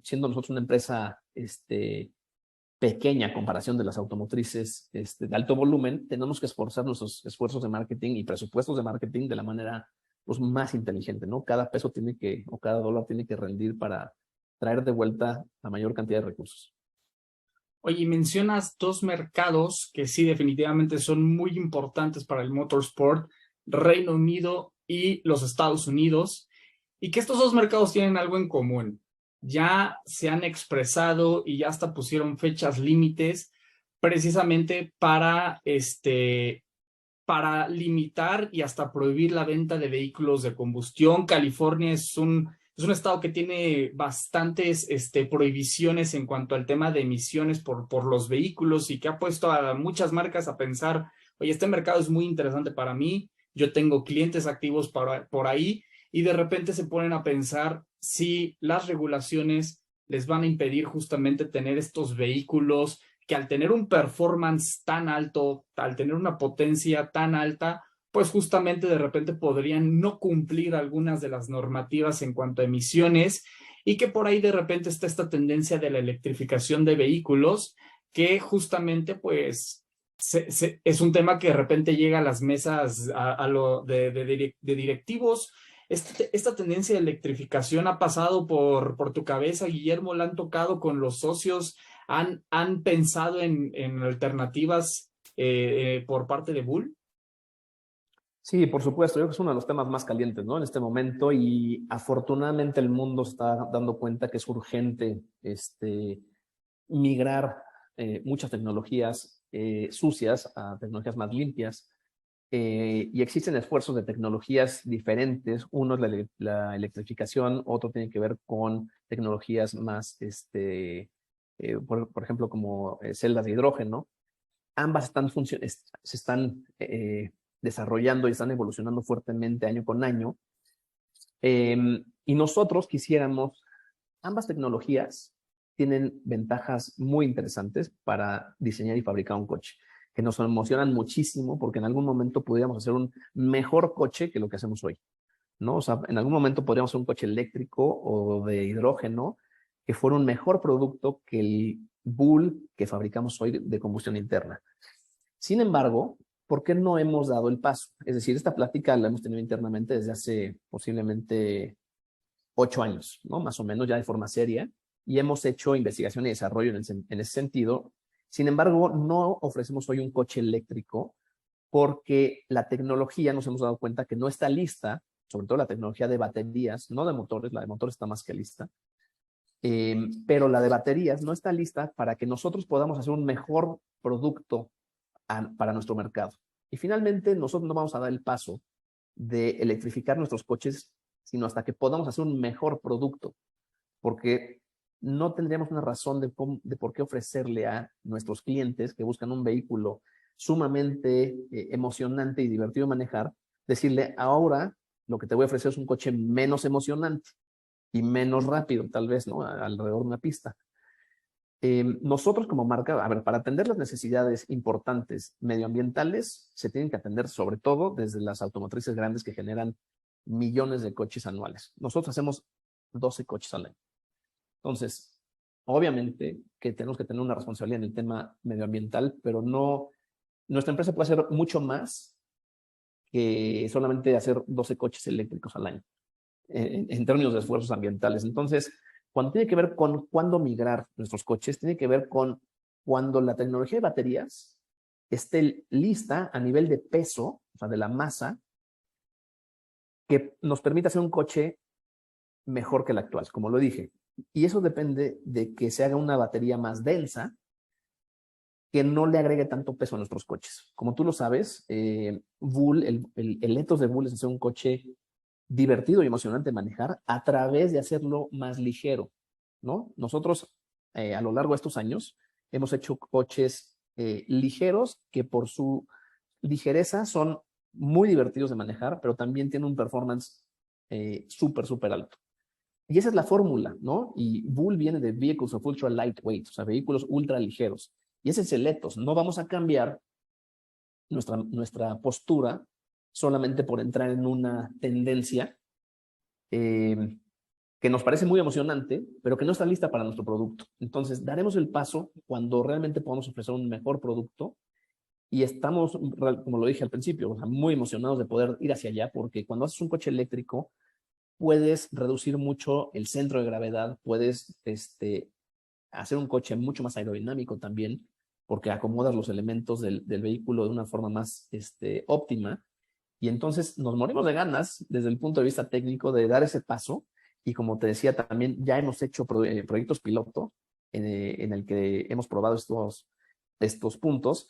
siendo nosotros una empresa pequeña a comparación de las automotrices de alto volumen, tenemos que esforzar nuestros esfuerzos de marketing y presupuestos de marketing de la manera pues, más inteligente, ¿no? Cada peso o cada dólar tiene que rendir para traer de vuelta la mayor cantidad de recursos. Oye, mencionas 2 mercados que sí definitivamente son muy importantes para el motorsport, Reino Unido y los Estados Unidos, y que estos 2 mercados tienen algo en común. Ya se han expresado y ya hasta pusieron fechas límites precisamente para limitar y hasta prohibir la venta de vehículos de combustión. California es un estado que tiene bastantes prohibiciones en cuanto al tema de emisiones por los vehículos y que ha puesto a muchas marcas a pensar, oye, este mercado es muy interesante para mí, yo tengo clientes activos por ahí y de repente se ponen a pensar si las regulaciones les van a impedir justamente tener estos vehículos que al tener un performance tan alto, al tener una potencia tan alta, pues justamente de repente podrían no cumplir algunas de las normativas en cuanto a emisiones y que por ahí de repente está esta tendencia de la electrificación de vehículos que justamente pues es un tema que de repente llega a las mesas de directivos. Esta tendencia de electrificación ha pasado por tu cabeza, Guillermo, la han tocado con los socios, han pensado en alternativas por parte de Bull. Sí, por supuesto, yo creo que es uno de los temas más calientes, ¿no? En este momento y afortunadamente el mundo está dando cuenta que es urgente migrar muchas tecnologías sucias a tecnologías más limpias y existen esfuerzos de tecnologías diferentes. Uno es la electrificación, otro tiene que ver con tecnologías más, por ejemplo, como celdas de hidrógeno. Ambas se están desarrollando y están evolucionando fuertemente año con año. Y nosotros quisiéramos, ambas tecnologías tienen ventajas muy interesantes para diseñar y fabricar un coche. que nos emocionan muchísimo porque en algún momento pudiéramos hacer un mejor coche que lo que hacemos hoy, ¿no? O sea, en algún momento podríamos hacer un coche eléctrico o de hidrógeno que fuera un mejor producto que el Bull que fabricamos hoy de combustión interna. Sin embargo, ¿por qué no hemos dado el paso? Es decir, esta plática la hemos tenido internamente desde hace posiblemente 8 años, ¿no? Más o menos ya de forma seria, y hemos hecho investigación y desarrollo en ese sentido. Sin embargo, no ofrecemos hoy un coche eléctrico porque la tecnología nos hemos dado cuenta que no está lista, sobre todo la tecnología de baterías, no de motores, la de motores está más que lista, pero la de baterías no está lista para que nosotros podamos hacer un mejor producto para nuestro mercado. Y finalmente, nosotros no vamos a dar el paso de electrificar nuestros coches, sino hasta que podamos hacer un mejor producto, porque no tendríamos una razón de por qué ofrecerle a nuestros clientes que buscan un vehículo sumamente emocionante y divertido de manejar, decirle ahora lo que te voy a ofrecer es un coche menos emocionante y menos rápido, tal vez, ¿no? Alrededor de una pista. Nosotros como marca, a ver, para atender las necesidades importantes medioambientales, se tienen que atender sobre todo desde las automotrices grandes que generan millones de coches anuales. Nosotros hacemos 12 coches al año. Entonces, obviamente que tenemos que tener una responsabilidad en el tema medioambiental, pero no, nuestra empresa puede hacer mucho más que solamente hacer 12 coches eléctricos al año en términos de esfuerzos ambientales. Entonces, cuando tiene que ver con cuándo migrar nuestros coches, tiene que ver con cuando la tecnología de baterías esté lista a nivel de peso, o sea, de la masa, que nos permita hacer un coche mejor que el actual, como lo dije. Y eso depende de que se haga una batería más densa, que no le agregue tanto peso a nuestros coches. Como tú lo sabes, Bull, el ethos de Bull es hacer un coche divertido y emocionante de manejar a través de hacerlo más ligero, ¿no? Nosotros, a lo largo de estos años, hemos hecho coches ligeros que por su ligereza son muy divertidos de manejar, pero también tienen un performance súper alto. Y esa es la fórmula, ¿no? Y Bull viene de Vehicles of Ultra Lightweight, o sea, vehículos ultra ligeros. Y ese es el ethos. No vamos a cambiar nuestra postura solamente por entrar en una tendencia que nos parece muy emocionante, pero que no está lista para nuestro producto. Entonces, daremos el paso cuando realmente podamos ofrecer un mejor producto y estamos, como lo dije al principio, o sea, muy emocionados de poder ir hacia allá, porque cuando haces un coche eléctrico, puedes reducir mucho el centro de gravedad, puedes hacer un coche mucho más aerodinámico también, porque acomodas los elementos del vehículo de una forma más óptima. Y entonces nos morimos de ganas desde el punto de vista técnico de dar ese paso. Y como te decía, también ya hemos hecho proyectos piloto en el que hemos probado estos puntos,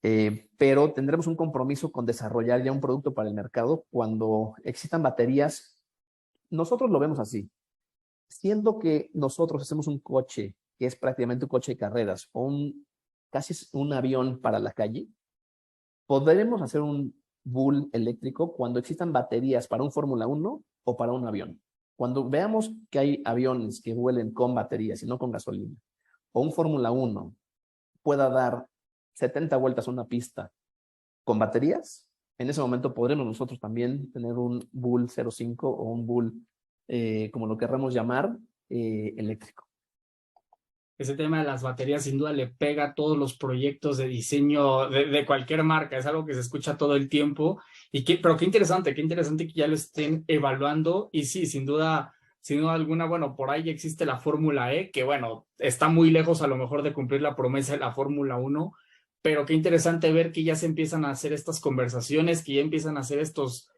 pero tendremos un compromiso con desarrollar ya un producto para el mercado cuando existan baterías. Nosotros lo vemos así. Siendo que nosotros hacemos un coche que es prácticamente un coche de carreras o casi un avión para la calle, podremos hacer un Bull eléctrico cuando existan baterías para un Fórmula 1 o para un avión. Cuando veamos que hay aviones que vuelen con baterías y no con gasolina, o un Fórmula 1 pueda dar 70 vueltas a una pista con baterías, en ese momento podremos nosotros también tener un Bull 05 o un Bull, como lo querramos llamar, eléctrico. Ese tema de las baterías sin duda le pega a todos los proyectos de diseño de cualquier marca, es algo que se escucha todo el tiempo, pero qué interesante que ya lo estén evaluando. Y sí, sin duda alguna, bueno, por ahí existe la Fórmula E, que bueno, está muy lejos a lo mejor de cumplir la promesa de la Fórmula 1, pero qué interesante ver que ya se empiezan a hacer estas conversaciones, que ya empiezan a hacer estos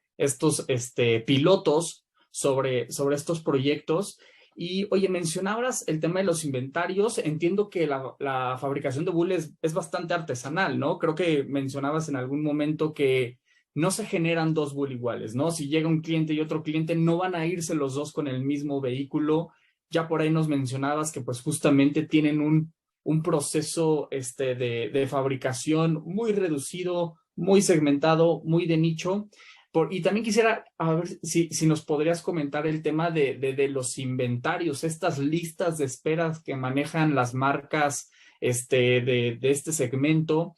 pilotos sobre estos proyectos. Y oye, mencionabas el tema de los inventarios. Entiendo que la fabricación de Bull es bastante artesanal, ¿no? Creo que mencionabas en algún momento que no se generan dos Bull iguales, ¿no? Si llega un cliente y otro cliente, no van a irse los dos con el mismo vehículo. Ya por ahí nos mencionabas que pues justamente tienen un proceso de fabricación muy reducido, muy segmentado, muy de nicho. Y también quisiera, a ver si nos podrías comentar el tema de los inventarios, estas listas de esperas que manejan las marcas de este segmento.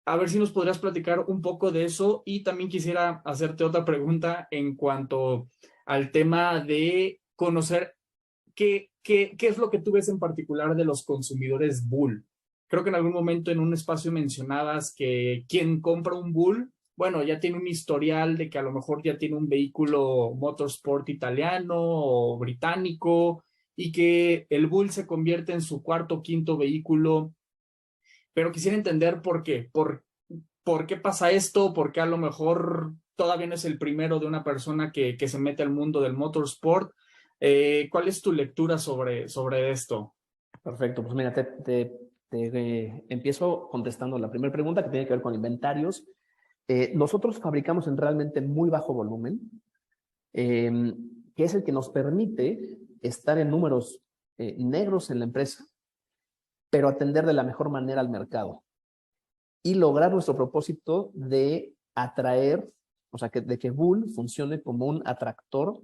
a ver si nos podrías platicar un poco de eso, y también quisiera hacerte otra pregunta en cuanto al tema de conocer qué es lo que tú ves en particular de los consumidores Bull. Creo que en algún momento en un espacio mencionabas que quien compra un Bull, bueno, ya tiene un historial de que a lo mejor ya tiene un vehículo motorsport italiano o británico, y que el Bull se convierte en su cuarto o quinto vehículo. Pero quisiera entender por qué. ¿Por qué pasa esto? ¿Por qué a lo mejor todavía no es el primero de una persona que se mete al mundo del motorsport? ¿Cuál es tu lectura sobre esto? Perfecto, pues mira, empiezo contestando la primera pregunta que tiene que ver con inventarios. Nosotros fabricamos en realmente muy bajo volumen, que es el que nos permite estar en números negros en la empresa, pero atender de la mejor manera al mercado y lograr nuestro propósito de atraer, o sea, de que Bull funcione como un atractor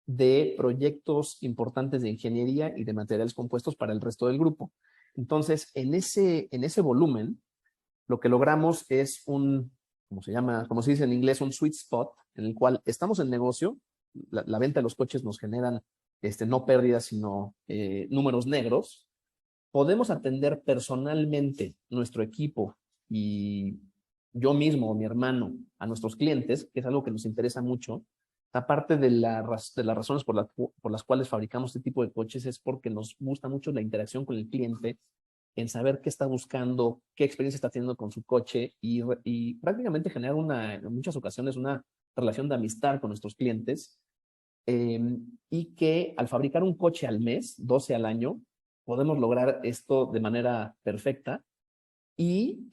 de proyectos importantes de ingeniería y de materiales compuestos para el resto del grupo. Entonces, en ese volumen, lo que logramos es como se dice en inglés, un sweet spot, en el cual estamos en negocio, la venta de los coches nos generan no pérdidas, sino números negros. Podemos atender personalmente nuestro equipo y yo mismo o mi hermano a nuestros clientes, que es algo que nos interesa mucho. Aparte de las razones por las cuales fabricamos este tipo de coches, es porque nos gusta mucho la interacción con el cliente, en saber qué está buscando, qué experiencia está teniendo con su coche y prácticamente generar en muchas ocasiones una relación de amistad con nuestros clientes, y que al fabricar un coche al mes, 12 al año, podemos lograr esto de manera perfecta. Y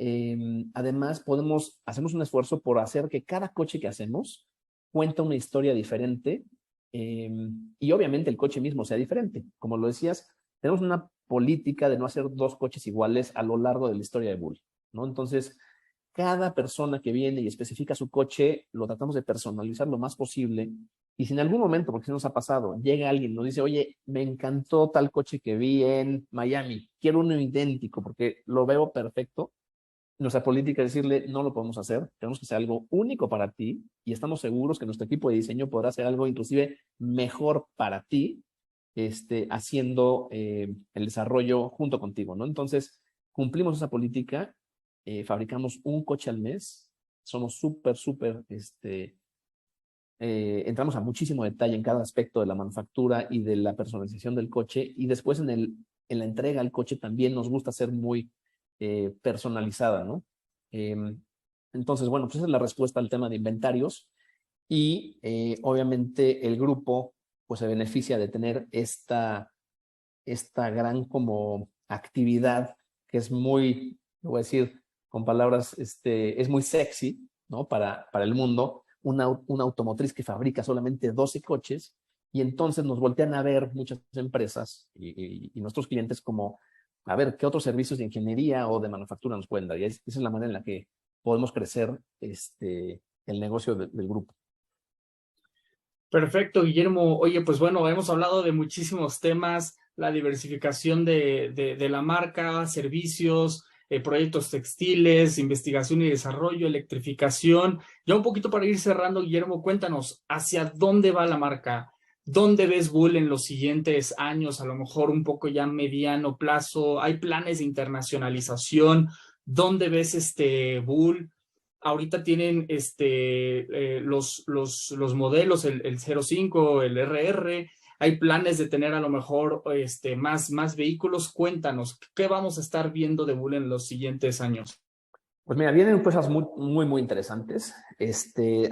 además hacemos un esfuerzo por hacer que cada coche que hacemos cuenta una historia diferente, y obviamente el coche mismo sea diferente. Como lo decías, tenemos una política de no hacer dos coches iguales a lo largo de la historia de Bull, ¿no? Entonces, cada persona que viene y especifica su coche, lo tratamos de personalizar lo más posible. Y si en algún momento, porque se nos ha pasado, llega alguien y nos dice, oye, me encantó tal coche que vi en Miami, quiero uno idéntico porque lo veo perfecto, nuestra política es decirle, no lo podemos hacer, tenemos que hacer algo único para ti y estamos seguros que nuestro equipo de diseño podrá hacer algo inclusive mejor para ti, haciendo el desarrollo junto contigo, ¿no? Entonces, cumplimos esa política, fabricamos un coche al mes, somos súper, entramos a muchísimo detalle en cada aspecto de la manufactura y de la personalización del coche, y después en la entrega al coche también nos gusta ser muy personalizada, ¿no? Entonces, bueno, pues esa es la respuesta al tema de inventarios, y obviamente el grupo pues se beneficia de tener esta gran como actividad que es muy, lo voy a decir con palabras, es muy sexy, ¿no? Para el mundo, una automotriz que fabrica solamente 12 coches, y entonces nos voltean a ver muchas empresas y nuestros clientes como, a ver, ¿qué otros servicios de ingeniería o de manufactura nos pueden dar? Y esa es la manera en la que podemos crecer el negocio del grupo. Perfecto, Guillermo. Oye, pues bueno, hemos hablado de muchísimos temas, la diversificación de la marca, servicios, proyectos textiles, investigación y desarrollo, electrificación. Ya un poquito para ir cerrando, Guillermo, cuéntanos, ¿hacia dónde va la marca? ¿Dónde ves Bull en los siguientes años? A lo mejor un poco ya mediano plazo. ¿Hay planes de internacionalización? ¿Dónde ves Bull? Ahorita tienen los modelos, el 05, el RR. Hay planes de tener a lo mejor más vehículos. Cuéntanos, ¿qué vamos a estar viendo de Bull en los siguientes años? Pues mira, vienen cosas muy, muy, muy interesantes.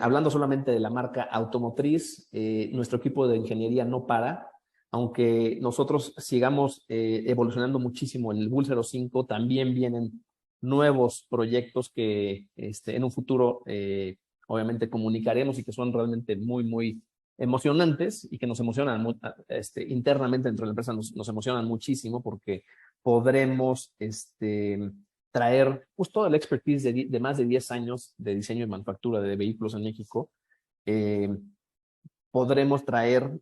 Hablando solamente de la marca automotriz, nuestro equipo de ingeniería no para. Aunque nosotros sigamos evolucionando muchísimo en el Bull 05, también vienen nuevos proyectos que en un futuro obviamente comunicaremos, y que son realmente muy, muy emocionantes y que nos emocionan internamente dentro de la empresa, nos emocionan muchísimo, porque podremos traer pues, toda la expertise de más de 10 años de diseño y manufactura de vehículos en México. Podremos traer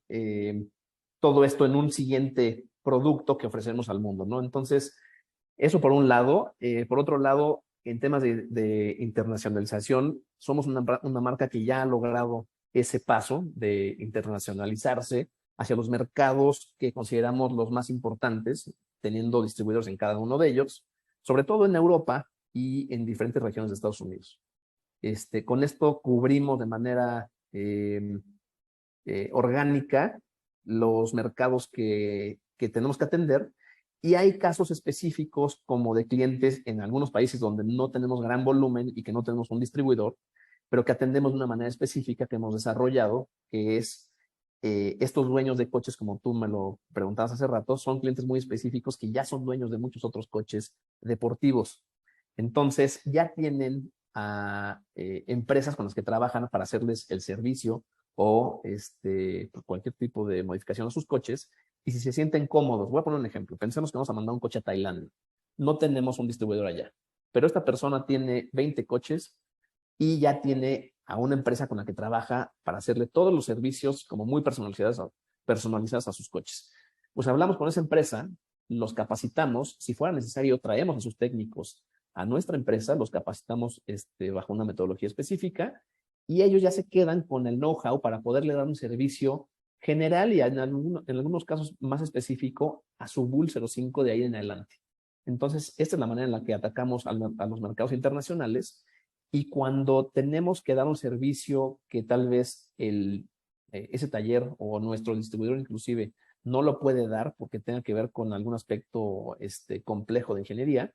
todo esto en un siguiente producto que ofrecemos al mundo, ¿no? Entonces, eso por un lado. Por otro lado, en temas de internacionalización, somos una marca que ya ha logrado ese paso de internacionalizarse hacia los mercados que consideramos los más importantes, teniendo distribuidores en cada uno de ellos, sobre todo en Europa y en diferentes regiones de Estados Unidos. Con esto cubrimos de manera orgánica los mercados que tenemos que atender, y hay casos específicos como de clientes en algunos países donde no tenemos gran volumen y que no tenemos un distribuidor, pero que atendemos de una manera específica que hemos desarrollado, que es estos dueños de coches, como tú me lo preguntabas hace rato, son clientes muy específicos que ya son dueños de muchos otros coches deportivos. Entonces ya tienen a empresas con las que trabajan para hacerles el servicio o cualquier tipo de modificación a sus coches, y si se sienten cómodos, voy a poner un ejemplo, pensemos que vamos a mandar un coche a Tailandia, no tenemos un distribuidor allá, pero esta persona tiene 20 coches y ya tiene a una empresa con la que trabaja para hacerle todos los servicios como muy personalizados a sus coches. Pues hablamos con esa empresa, los capacitamos, si fuera necesario traemos a sus técnicos a nuestra empresa, los capacitamos bajo una metodología específica, y ellos ya se quedan con el know-how para poderle dar un servicio general y en algunos casos más específico a su Bull 05 de ahí en adelante. Entonces, esta es la manera en la que atacamos a los mercados internacionales, y cuando tenemos que dar un servicio que tal vez ese taller o nuestro distribuidor inclusive no lo puede dar porque tenga que ver con algún aspecto complejo de ingeniería,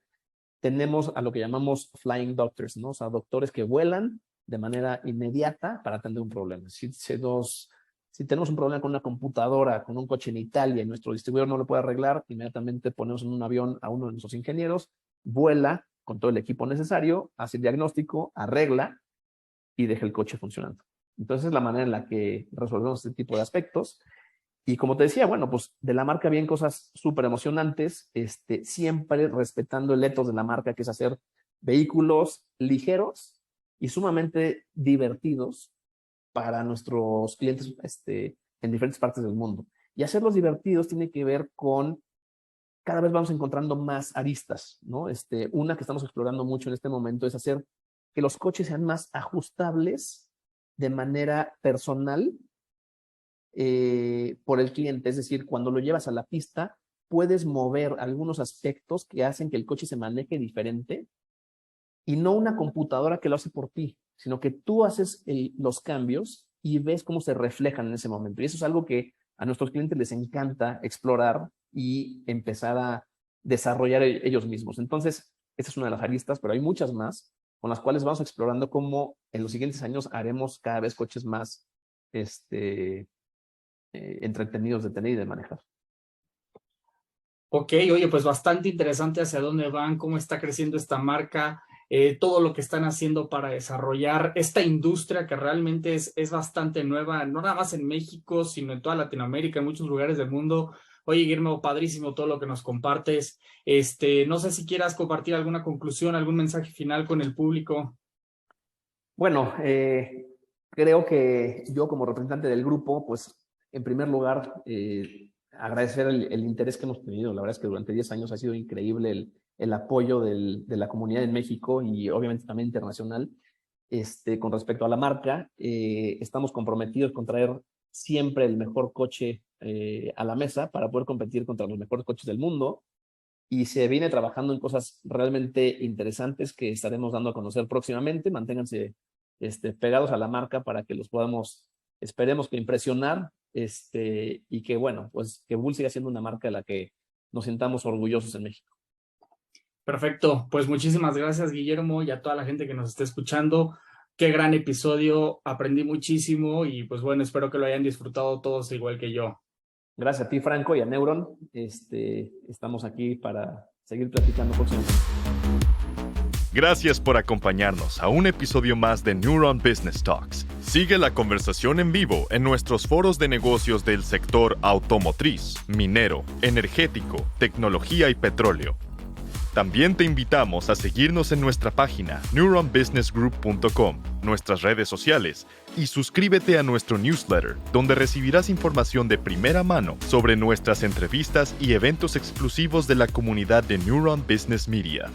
tenemos a lo que llamamos flying doctors, ¿no? O sea, doctores que vuelan de manera inmediata para atender un problema. Si tenemos un problema con una computadora, con un coche en Italia y nuestro distribuidor no lo puede arreglar, inmediatamente ponemos en un avión a uno de nuestros ingenieros, vuela con todo el equipo necesario, hace el diagnóstico, arregla y deja el coche funcionando. Entonces es la manera en la que resolvemos este tipo de aspectos. Y como te decía, bueno, pues de la marca vienen cosas súper emocionantes, siempre respetando el ethos de la marca, que es hacer vehículos ligeros y sumamente divertidos para nuestros clientes en diferentes partes del mundo. Y hacerlos divertidos tiene que ver con, cada vez vamos encontrando más aristas, ¿no? Una que estamos explorando mucho en este momento es hacer que los coches sean más ajustables de manera personal por el cliente. Es decir, cuando lo llevas a la pista, puedes mover algunos aspectos que hacen que el coche se maneje diferente, y no una computadora que lo hace por ti, sino que tú haces los cambios y ves cómo se reflejan en ese momento. Y eso es algo que a nuestros clientes les encanta explorar y empezar a desarrollar ellos mismos. Entonces, esta es una de las aristas, pero hay muchas más con las cuales vamos explorando cómo en los siguientes años haremos cada vez coches más entretenidos de tener y de manejar. Ok, oye, pues bastante interesante hacia dónde van, cómo está creciendo esta marca, todo lo que están haciendo para desarrollar esta industria que realmente es bastante nueva, no nada más en México, sino en toda Latinoamérica, en muchos lugares del mundo. Oye, Guillermo, padrísimo todo lo que nos compartes. No sé si quieras compartir alguna conclusión, algún mensaje final con el público. Bueno, creo que yo como representante del grupo, pues en primer lugar, agradecer el interés que hemos tenido. La verdad es que durante 10 años ha sido increíble el apoyo de la comunidad en México y obviamente también internacional con respecto a la marca. Estamos comprometidos con traer siempre el mejor coche a la mesa para poder competir contra los mejores coches del mundo, y se viene trabajando en cosas realmente interesantes que estaremos dando a conocer próximamente. Manténganse pegados a la marca para que los podamos, esperemos que impresionar, y que bueno, pues que Bull siga siendo una marca de la que nos sintamos orgullosos en México. Perfecto, pues muchísimas gracias, Guillermo, y a toda la gente que nos esté escuchando. Qué gran episodio, aprendí muchísimo y pues bueno, espero que lo hayan disfrutado todos igual que yo. Gracias a ti, Franco, y a Neuron. Estamos aquí para seguir platicando próximamente. Gracias por acompañarnos a un episodio más de Neuron Business Talks. Sigue la conversación en vivo en nuestros foros de negocios del sector automotriz, minero, energético, tecnología y petróleo. También te invitamos a seguirnos en nuestra página neuronbusinessgroup.com, nuestras redes sociales, y suscríbete a nuestro newsletter, donde recibirás información de primera mano sobre nuestras entrevistas y eventos exclusivos de la comunidad de Neuron Business Media.